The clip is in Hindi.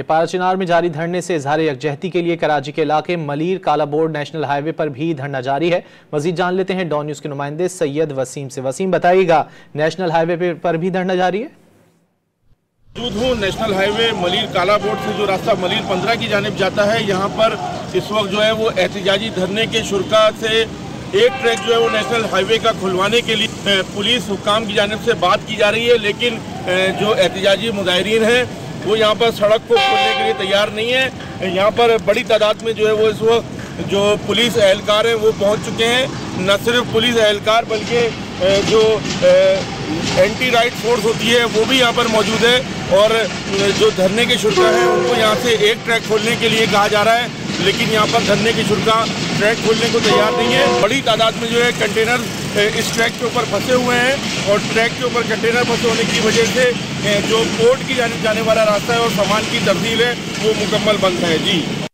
पाराचीनार में जारी धरने से इजहार यकजहती के लिए कराची के इलाके मलीर काला बोर्ड नेशनल हाईवे पर भी धरना जारी है। मजीद जान लेते हैं डॉन न्यूज के नुमाइंदे सैयद वसीम से। वसीम, बताइएगा, नेशनल हाईवे पर भी धरना जारी है? मौजूद हूँ नेशनल हाईवे मलीर काला बोर्ड से जो रास्ता मलीर 15 की जानिब जाता है। यहाँ पर इस वक्त जो है वो एहतजाजी धरने के शुरा से एक ट्रैक जो है वो नेशनल हाईवे का खुलवाने के लिए पुलिस हुक्काम की जानिब से बात की जा रही है, लेकिन जो एहतजाजी मुजाहिरीन हैं वो यहाँ पर सड़क को खोलने के लिए तैयार नहीं है। यहाँ पर बड़ी तादाद में जो है वो इस वक्त जो पुलिस एहलकार हैं वो पहुँच चुके हैं। न सिर्फ पुलिस एहलकार बल्कि जो एंटी राइट फोर्स होती है वो भी यहाँ पर मौजूद है और जो धरने के शुरा हैं उनको यहाँ से एक ट्रैक खोलने के लिए कहा जा रहा है, लेकिन यहाँ पर धरने के शुरा ट्रैक खोलने को तैयार नहीं है। बड़ी तादाद में जो है कंटेनर इस ट्रैक के ऊपर फंसे हुए हैं और ट्रैक के ऊपर कंटेनर फंसे होने की वजह से जो पोर्ट की जाने वाला रास्ता है और सामान की तब्दील है वो मुकम्मल बंद है। जी।